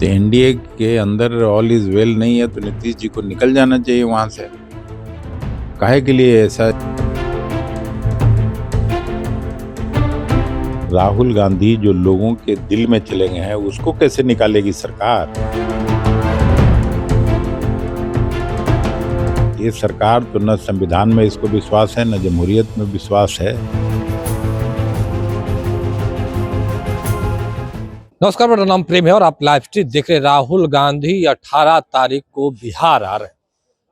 तो एनडीए के अंदर ऑल इज वेल नहीं है तो नीतीश जी को निकल जाना चाहिए वहां से। काहे के लिए ऐसा? राहुल गांधी जो लोगों के दिल में चले गए हैं उसको कैसे निकालेगी सरकार? ये सरकार तो न संविधान में इसको विश्वास है न जमहूरियत में विश्वास है। नमस्कार, मेरा नाम प्रेम है और आप लाइव स्ट्रीम देख रहे। राहुल गांधी 18 तारीख को बिहार आ रहे हैं।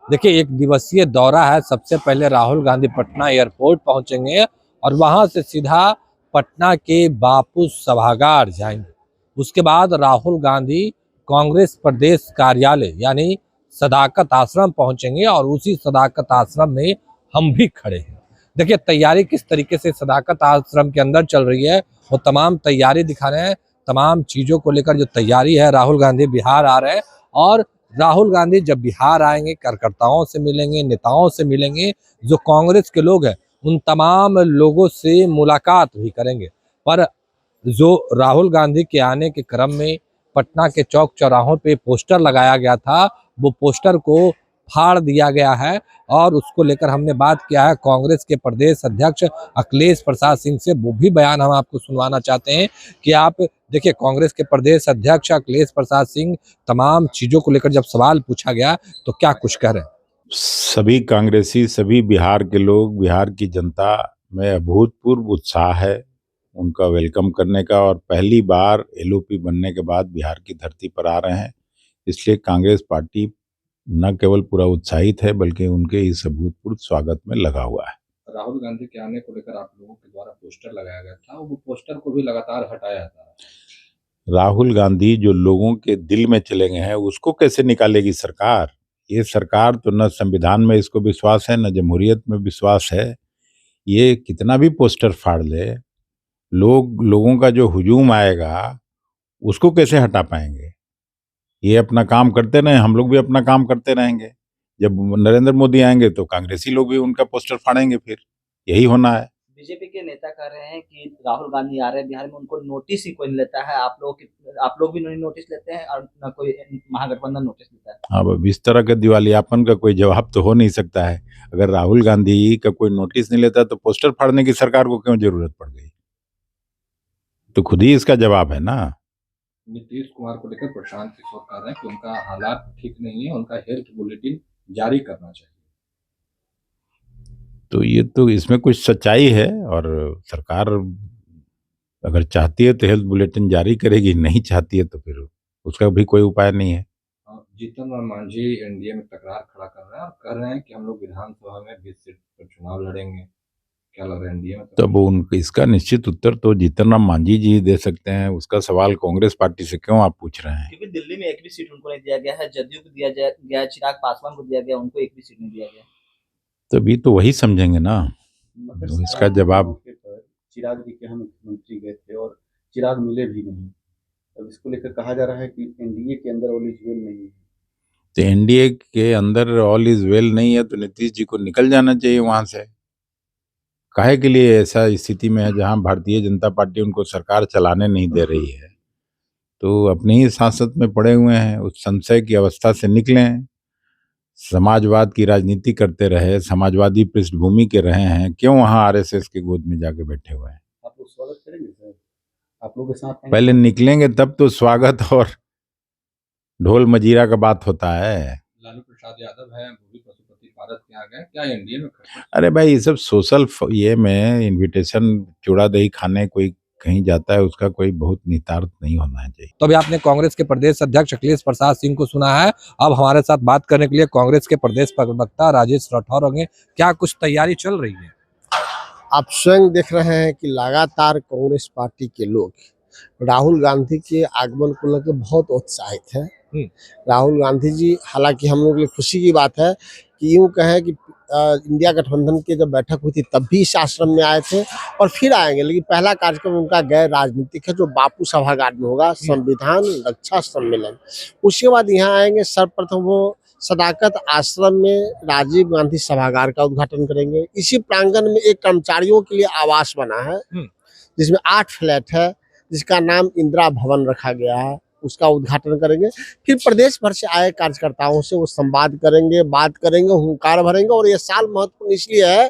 देखिए, एक दिवसीय दौरा है। सबसे पहले राहुल गांधी पटना एयरपोर्ट पहुंचेंगे और वहां से सीधा पटना के बापू सभागार जाएंगे। उसके बाद राहुल गांधी कांग्रेस प्रदेश कार्यालय यानी सदाकत आश्रम पहुंचेंगे और उसी सदाकत आश्रम में हम भी खड़े हैं। देखिए, तैयारी किस तरीके से सदाकत आश्रम के अंदर चल रही है, वो तमाम तैयारी दिखा रहे हैं। तमाम चीज़ों को लेकर जो तैयारी है, राहुल गांधी बिहार आ रहे हैं और राहुल गांधी जब बिहार आएंगे कार्यकर्ताओं से मिलेंगे, नेताओं से मिलेंगे, जो कांग्रेस के लोग हैं उन तमाम लोगों से मुलाकात भी करेंगे। पर जो राहुल गांधी के आने के क्रम में पटना के चौक चौराहों पे पोस्टर लगाया गया था, वो पोस्टर को फाड़ दिया गया है और उसको लेकर हमने बात किया है कांग्रेस के प्रदेश अध्यक्ष अखिलेश प्रसाद सिंह से। वो भी बयान हम आपको सुनवाना चाहते हैं कि आप देखिए, कांग्रेस के प्रदेश अध्यक्ष अखिलेश प्रसाद सिंह तमाम चीजों को लेकर जब सवाल पूछा गया तो क्या कुछ कह रहे हैं। सभी कांग्रेसी, सभी बिहार के लोग, बिहार की जनता में अभूतपूर्व उत्साह है उनका वेलकम करने का और पहली बार एलओपी बनने के बाद बिहार की धरती पर आ रहे हैं। इसलिए कांग्रेस पार्टी न केवल पूरा उत्साहित है बल्कि उनके इस अभूतपूर्व स्वागत में लगा हुआ है। राहुल गांधी के आने को लेकर आप लोगों के द्वारा पोस्टर लगाया गया था, वो पोस्टर को भी लगातार हटाया था। राहुल गांधी जो लोगों के दिल में चले गए हैं उसको कैसे निकालेगी सरकार? ये सरकार तो न संविधान में इसको विश्वास है न जमहूरियत में विश्वास है। ये कितना भी पोस्टर फाड़ ले, लोगों का जो हुजूम आएगा उसको कैसे हटा पाएंगे? ये अपना काम करते रहे, हम लोग भी अपना काम करते रहेंगे। जब नरेंद्र मोदी आएंगे तो कांग्रेसी लोग भी उनका पोस्टर फाड़ेंगे, फिर यही होना है। बीजेपी के नेता कह रहे हैं कि राहुल गांधी आ रहे हैं बिहार में, उनको नोटिस ही कोई नहीं लेता है। आप लोग भी नहीं नोटिस लेते हैं और न कोई महागठबंधन नोटिस लेता है। अब इस तरह के दिवालियापन का कोई जवाब तो हो नहीं सकता है। अगर राहुल गांधी का कोई नोटिस नहीं लेता तो पोस्टर फाड़ने की सरकार को क्यों जरूरत पड़ गई? तो खुद ही इसका जवाब है ना। नीतीश कुमार को लेकर प्रशांत किशोर कह रहे हैं कि उनका हालात ठीक नहीं है, उनका हेल्थ बुलेटिन जारी करना चाहिए। तो ये तो इसमें कुछ सच्चाई है और सरकार अगर चाहती है तो हेल्थ बुलेटिन जारी करेगी, नहीं चाहती है तो फिर उसका भी कोई उपाय नहीं है। जीतन राम मांझी एनडीए में तकरार खड़ा कर रहे हैं और कह रहे हैं कि हम लोग विधानसभा में 20 सीट पर चुनाव लड़ेंगे। क्या लग रहा है एनडीए में? तब उनका इसका निश्चित उत्तर तो जीतन राम मांझी जी दे सकते हैं। उसका सवाल कांग्रेस पार्टी से क्यों आप पूछ रहे हैं? क्योंकि दिल्ली में एक भी सीट उनको नहीं दिया गया है, जदयू को दिया गया, चिराग पासवान को दिया गया, उनको एक भी सीट नहीं दिया गया। तभी तो वही समझेंगे ना। तो इसका जवाब चिराग जी के हम मुख्यमंत्री गए थे और चिराग मिले भी नहीं। अब इसको लेकर कहा जा रहा है कि एनडीए के अंदर ऑल इज वेल नहीं है। तो एनडीए के अंदर ऑल इज वेल नहीं है तो नीतीश जी को निकल जाना चाहिए वहां से। काहे के लिए ऐसा स्थिति में है जहां भारतीय जनता पार्टी उनको सरकार चलाने नहीं दे रही है, तो अपनी ही सांसद में पड़े हुए हैं। उस संशय की अवस्था से निकलें। समाजवाद की राजनीति करते रहे, समाजवादी पृष्ठभूमि के रहे हैं, क्यों वहां आरएसएस के गोद में जाके बैठे हुए हैं? आप लोग स्वागत करेंगे सर? आप लोग के साथ पहले निकलेंगे तब तो स्वागत और ढोल मजीरा का बात होता है। लालू प्रसाद यादव है, वो भी पशुपति भारत के आ गए, क्या एनडीए में खड़े? अरे भाई, ये सब सोशल ये में इनविटेशन चूड़ा दही खाने कोई कहीं जाता है, उसका कोई बहुत निहितार्थ नहीं होना चाहिए। तो अभी आपने कांग्रेस के प्रदेश अध्यक्ष अखिलेश प्रसाद सिंह को सुना है। अब हमारे साथ बात करने के लिए कांग्रेस के प्रदेश प्रवक्ता राजेश राठौर होंगे। क्या कुछ तैयारी चल रही है? आप स्वयं देख रहे हैं कि लगातार कांग्रेस पार्टी के लोग राहुल गांधी के आगमन को लेकर बहुत उत्साहित है। राहुल गांधी जी, हालांकि हम लोग के लिए खुशी की बात है कि यूं कहें कि इंडिया गठबंधन की जब बैठक हुई थी तब भी इस आश्रम में आए थे और फिर आएंगे, लेकिन पहला कार्यक्रम उनका गैर राजनीतिक है जो बापू सभागार में होगा, संविधान रक्षा सम्मेलन। उसके बाद यहाँ आएंगे, सर्वप्रथम वो सदाकत आश्रम में राजीव गांधी सभागार का उद्घाटन करेंगे। इसी प्रांगण में एक कर्मचारियों के लिए आवास बना है जिसमें 8 फ्लैट है, जिसका नाम इंदिरा भवन रखा गया है। उसका उद्घाटन करेंगे। फिर प्रदेश भर से आए कार्यकर्ताओं से वो संवाद करेंगे, बात करेंगे, हुंकार भरेंगे। और ये साल महत्वपूर्ण इसलिए है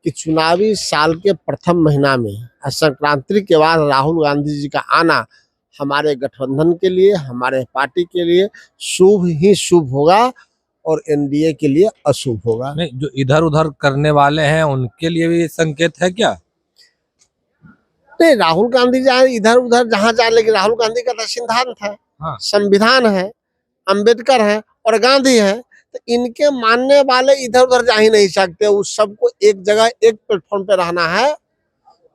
कि चुनावी साल के प्रथम महीना में संक्रांति के बाद राहुल गांधी जी का आना हमारे गठबंधन के लिए, हमारे पार्टी के लिए शुभ ही शुभ होगा और एनडीए के लिए अशुभ होगा। नहीं, जो इधर उधर करने वाले हैं उनके लिए भी संकेत है क्या? नहीं, राहुल गांधी जाए इधर उधर जहां जाए, लेकिन राहुल गांधी का तो सिद्धांत है, हाँ। संविधान है, अंबेडकर है और गांधी है। तो इनके मानने वाले इधर उधर जा ही नहीं सकते। उस सबको एक जगह, एक प्लेटफॉर्म पे रहना है।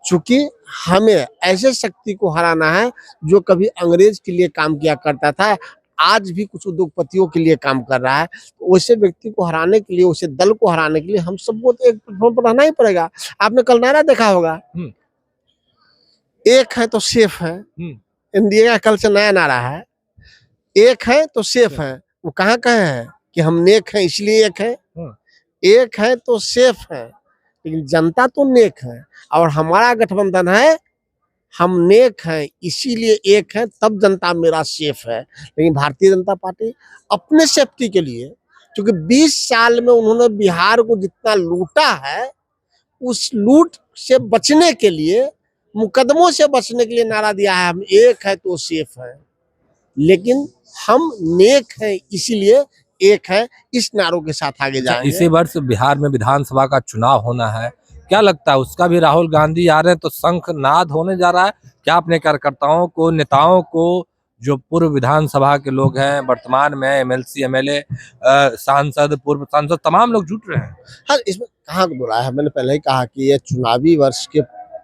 चूंकि हमें ऐसे शक्ति को हराना है जो कभी अंग्रेज के लिए काम किया करता था, आज भी कुछ उद्योगपतियों के लिए काम कर रहा है। तो वैसे व्यक्ति को हराने के लिए, वैसे दल को हराने के लिए हम सबको तो एक प्लेटफॉर्म पर रहना ही पड़ेगा। आपने कल नारा देखा होगा, एक है तो सेफ है। एनडीए का कल से नया नारा है, एक है तो सेफ है। वो कहाँ है कि हम नेक हैं इसलिए एक है, एक है तो सेफ है, लेकिन जनता तो नेक है। और हमारा गठबंधन है, हम नेक हैं इसीलिए एक है, तब जनता मेरा सेफ है। लेकिन भारतीय जनता पार्टी अपने सेफ्टी के लिए, क्योंकि 20 साल में उन्होंने बिहार को जितना लूटा है, उस लूट से बचने के लिए, मुकदमों से बचने के लिए नारा दिया है, हम एक है तो सेफ है। लेकिन हम नेक हैं इसीलिए एक है, इस नारों के साथ आगे जाएंगे। इसी वर्ष बिहार में विधानसभा का चुनाव होना है, क्या लगता है उसका भी राहुल गांधी आ रहे हैं तो शंखनाद होने जा रहा है क्या? अपने कार्यकर्ताओं को, नेताओं को, जो पूर्व विधानसभा के लोग हैं, वर्तमान में एमएलसी, एमएलए, सांसद, पूर्व सांसद, तमाम लोग जुट रहे हैं। हाँ, इसमें कहाँ बुरा है? मैंने पहले ही कहा कि ये चुनावी वर्ष के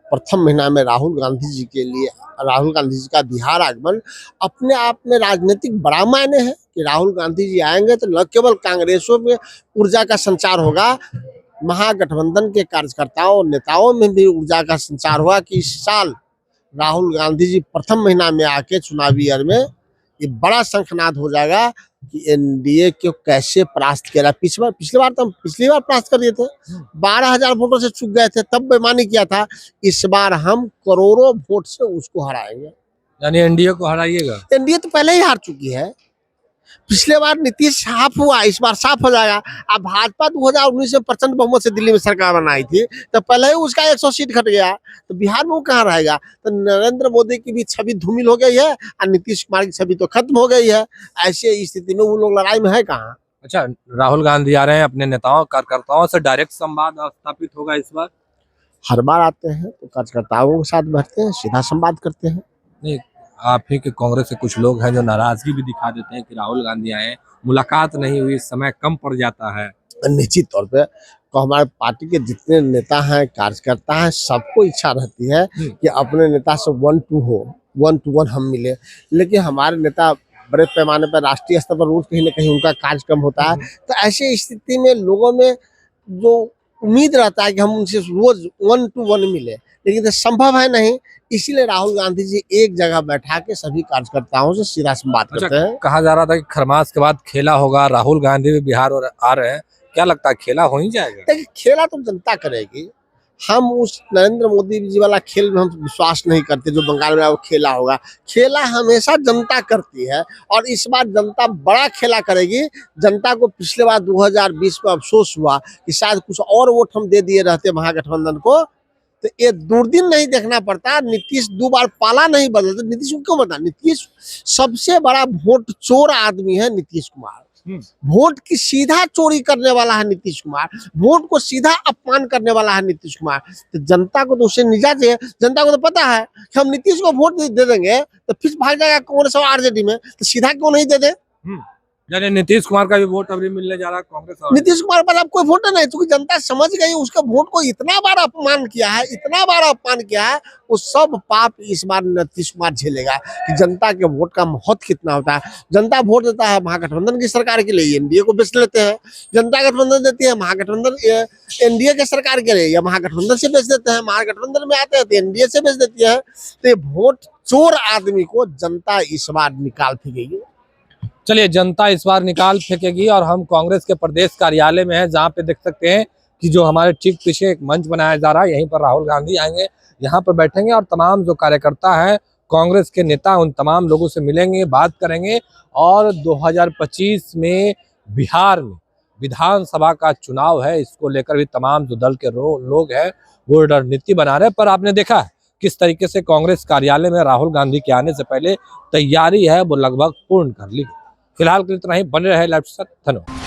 प्रथम महीना में राहुल गांधी जी के लिए, राहुल गांधी जी का बिहार आगमन अपने आप में राजनीतिक बड़ा मायने है कि राहुल गांधी जी आएंगे तो न केवल कांग्रेसों में ऊर्जा का संचार होगा, महागठबंधन के कार्यकर्ताओं, नेताओं में भी ऊर्जा का संचार हुआ कि इस साल राहुल गांधी जी प्रथम महीना में आके चुनावी ईयर में ये बड़ा शंखनाद हो जाएगा कि एनडीए को कैसे परास्त किया। पिछली बार परास्त कर दिए थे, 12,000 वोटों से चूक गए थे, तब बेईमानी किया था। इस बार हम करोड़ों वोट से उसको हराएंगे। यानी एनडीए को हराइएगा? एनडीए तो पहले ही हार चुकी है। पिछले बार नीतीश साफ हुआ, इस बार साफ हो जाएगा। अब भाजपा 2019 में प्रचंड बहुमत से दिल्ली में सरकार बनाई थी, तो पहले ही उसका 100 सीट घट गया, तो बिहार में वो कहाँ रहेगा? तो नरेंद्र मोदी की भी छवि धूमिल हो गई है और नीतीश कुमार की छवि तो खत्म हो गई है। ऐसे स्थिति में वो लोग लड़ाई में है कहाँ? अच्छा, राहुल गांधी आ रहे हैं, अपने नेताओं, कार्यकर्ताओं से डायरेक्ट संवाद स्थापित होगा इस बार? हर बार आते हैं तो कार्यकर्ताओं के साथ बैठते हैं, सीधा संवाद करते हैं। नहीं, आप ही के कांग्रेस के कुछ लोग हैं जो नाराजगी भी दिखा देते हैं कि राहुल गांधी आए, मुलाकात नहीं हुई, समय कम पड़ जाता है। निश्चित तौर पे तो हमारे पार्टी के जितने नेता हैं, कार्यकर्ता हैं, सबको इच्छा रहती है कि अपने नेता से 1 to 1 हम मिले। लेकिन हमारे नेता बड़े पैमाने पर राष्ट्रीय स्तर पर रोज कहीं ना कहीं उनका कार्यक्रम होता है, तो ऐसी स्थिति में लोगों में जो उम्मीद रहता है कि हम उनसे रोज 1 to 1 मिले, लेकिन तो संभव है नहीं। इसीलिए राहुल गांधी जी एक जगह बैठा के सभी कार्यकर्ताओं से सीधा संवाद करते हैं। कहा जा रहा था कि खरमास के बाद खेला होगा, राहुल गांधी भी बिहार आ रहे हैं, क्या लगता है खेला हो ही जाएगा? देखिए, खेला तो जनता करेगी। हम उस नरेंद्र मोदी जी वाला खेल में हम विश्वास नहीं करते जो बंगाल में वो खेला होगा। खेला हमेशा जनता करती है और इस बार जनता बड़ा खेला करेगी। जनता को पिछले बार 2020 में अफसोस हुआ कि शायद कुछ और वोट हम दे दिए रहते महागठबंधन को, तो ये दूरदीन नहीं देखना पड़ता। नीतीश 2 बार पाला नहीं बदलते। नीतीश को क्यों बता? नीतीश सबसे बड़ा वोट चोर आदमी है नीतीश कुमार। वोट की सीधा चोरी करने वाला है नीतीश कुमार, वोट को सीधा अपमान करने वाला है नीतीश कुमार। तो जनता को तो उससे निजात है। जनता को तो पता है कि हम नीतीश को वोट दे देंगे तो फिर भाग जाएगा कांग्रेस और आरजेडी में, तो सीधा क्यों नहीं दे दे? यानी नीतीश कुमार का भी वोट अभी मिलने जा रहा है कांग्रेस और नीतीश कुमार पर अब कोई वोट नहीं, क्योंकि जनता समझ गई उसका वोट को इतना बार अपमान किया है, इतना बार अपमान किया है। वो सब पाप इस बार नीतीश कुमार झेलेगा कि जनता के वोट का महत्व कितना होता है। जनता वोट देता है महागठबंधन की सरकार के लिए, एनडीए को बेच लेते हैं। जनता गठबंधन देती है महागठबंधन एनडीए के सरकार के लिए, या महागठबंधन से बेच देते हैं। महागठबंधन में आते हैं तो एनडीए से बेच देती है। तो वोट चोर आदमी को जनता इस बार निकाल फेंकेगी। चलिए, जनता इस बार निकाल फेंकेगी। और हम कांग्रेस के प्रदेश कार्यालय में हैं, जहां पे देख सकते हैं कि जो हमारे ठीक पीछे एक मंच बनाया जा रहा है, यहीं पर राहुल गांधी आएंगे, यहाँ पर बैठेंगे और तमाम जो कार्यकर्ता हैं कांग्रेस के नेता उन तमाम लोगों से मिलेंगे, बात करेंगे और 2025 में बिहार में विधानसभा का चुनाव है, इसको लेकर भी तमाम जो दल के लोग हैं वो रणनीति बना रहे हैं। पर आपने देखा है किस तरीके से कांग्रेस कार्यालय में राहुल गांधी के आने से पहले तैयारी है वो लगभग पूर्ण कर ली। फिलहाल के लिए इतना ही, बने रहे लाइव के साथ। धन्यवाद।